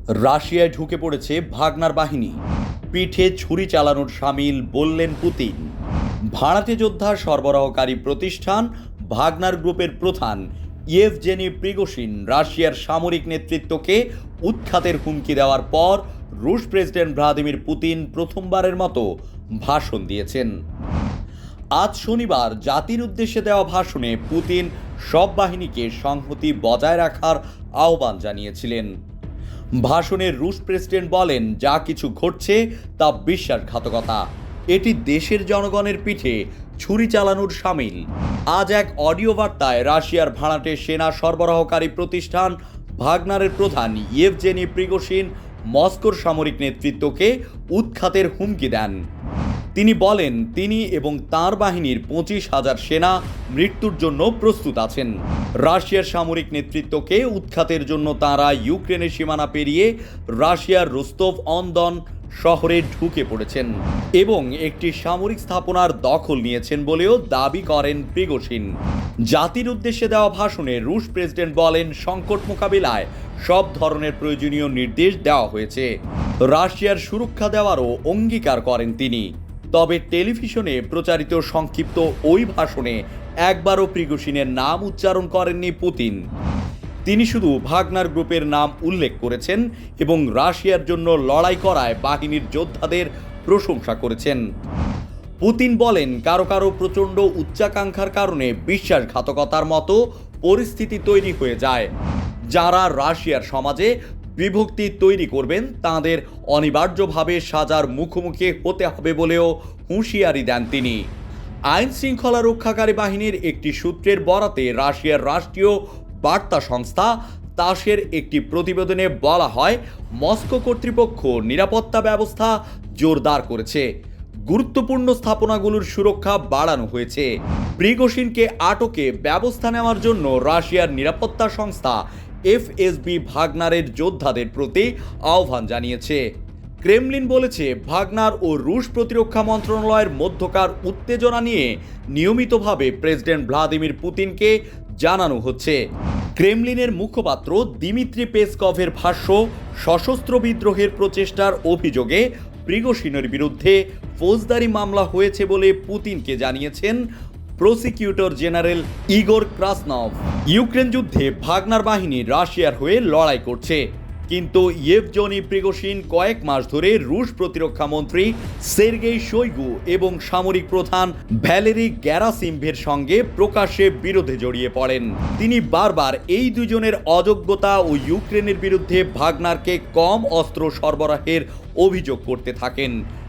রাশিয়ায় ঢুকে পড়েছে ভাগনার বাহিনী, পিঠে ছুরি চালানোর শামিল বললেন পুতিন। ভাড়াটে যোদ্ধা সরবরাহকারী প্রতিষ্ঠান ভাগনার গ্রুপের প্রধান ইয়েভজেনি প্রিগোশিন রাশিয়ার সামরিক নেতৃত্বকে উৎখাতের হুমকি দেওয়ার পর রুশ প্রেসিডেন্ট ভ্লাদিমির পুতিন প্রথমবারের মতো ভাষণ দিয়েছেন। আজ শনিবার জাতির উদ্দেশ্যে দেওয়া ভাষণে পুতিন সব বাহিনীকে সংহতি বজায় রাখার আহ্বান জানিয়েছিলেন। ভাষণে রুশ প্রেসিডেন্ট বলেন, যা কিছু ঘটছে তা বিশ্বাসঘাতকতা, এটি দেশের জনগণের পিঠে ছুরি চালানোর শামিল। আজ এক অডিও বার্তায় রাশিয়ার ভাড়াটে সেনা সরবরাহকারী প্রতিষ্ঠান ভাগনারের প্রধান ইয়েভজেনি প্রিগোশিন মস্কোর সামরিক নেতৃত্বকে উৎখাতের হুমকি দেন। তিনি বলেন, তিনি এবং তাঁর বাহিনীর 25,000 সেনা মৃত্যুর জন্য প্রস্তুত আছেন। রাশিয়ার সামরিক নেতৃত্বকে উৎখাতের জন্য তাঁরা ইউক্রেনের সীমানা পেরিয়ে রাশিয়ার রোস্তভ অন দন শহরে ঢুকে পড়েছেন এবং একটি সামরিক স্থাপনার দখল নিয়েছেন বলেও দাবি করেন প্রিগোশিন। জাতির উদ্দেশ্যে দেওয়া ভাষণে রুশ প্রেসিডেন্ট বলেন, সংকট মোকাবিলায় সব ধরনের প্রয়োজনীয় নির্দেশ দেওয়া হয়েছে। রাশিয়ার সুরক্ষা দেওয়ারও অঙ্গীকার করেন তিনি। তবে টেলিভিশনে প্রচারিত সংক্ষিপ্ত ওই ভাষণে একবারও প্রিগোশিনের নাম উচ্চারণ করেননি পুতিন। তিনি শুধু ভাগনার গ্রুপের নাম উল্লেখ করেছেন এবং রাশিয়ার জন্য লড়াই করায় বাহিনীর যোদ্ধাদের প্রশংসা করেছেন। পুতিন বলেন, কারো কারো প্রচণ্ড উচ্চাকাঙ্ক্ষার কারণে বিশ্বাসঘাতকতার মতো পরিস্থিতি তৈরি হয়ে যায়। যারা রাশিয়ার সমাজে বিভক্তি তৈরি করবেন তাদের অনিবার্যভাবে সাজার মুখোমুখি হতে হবে বলেও হুঁশিয়ারি দেন তিনি। আইন শৃঙ্খলা রক্ষাকারী বাহিনীর একটি সূত্রের বরাতে রাশিয়ার রাষ্ট্রীয় বার্তা সংস্থা তাসের একটি প্রতিবেদনে বলা হয়, মস্কো কর্তৃপক্ষ নিরাপত্তা ব্যবস্থা জোরদার করেছে, গুরুত্বপূর্ণ স্থাপনাগুলোর সুরক্ষা বাড়ানো হয়েছে। প্রিগোশিনকে আটকে ব্যবস্থা নেওয়ার জন্য রাশিয়ার নিরাপত্তা সংস্থা এফএসবি ভাগনারের যোদ্ধাদের প্রতি আহ্বান জানিয়েছে। ক্রেমলিন বলেছে, ভাগনার ও রুশ প্রতিরক্ষা মন্ত্রণালয়ের মধ্যকার উত্তেজনা নিয়ে নিয়মিতভাবে প্রেসিডেন্ট ভ্লাদিমির পুতিনকে জানানো হচ্ছে। ক্রেমলিনের মুখপাত্র দিমিত্রি পেসকভের ভাষ্য, সশস্ত্র বিদ্রোহের প্রচেষ্টার অভিযোগে প্রিগোশিনের বিরুদ্ধে ফৌজদারি মামলা হয়েছে বলে পুতিনকে জানিয়েছেন প্রসিকিউটর জেনারেল ইগোর ক্রাসনভ। ইউক্রেন যুদ্ধে ভাগনার বাহিনী রাশিয়ার হয়ে লড়াই করছে, কিন্তু ইয়েভজেনি প্রিগোশিন কয়েক মাস ধরে রুশ প্রতিরক্ষা মন্ত্রী সের্গেই শোইগু এবং সামরিক প্রধান ভ্যালেরি গ্যারাসিমভের সঙ্গে প্রকাশ্যে বিরোধে জড়িয়ে পড়েন। তিনি বারবার এই দুজনের অযোগ্যতা ও ইউক্রেনের বিরুদ্ধে ভাগনারকে কম অস্ত্র সরবরাহের অভিযোগ করতে থাকেন।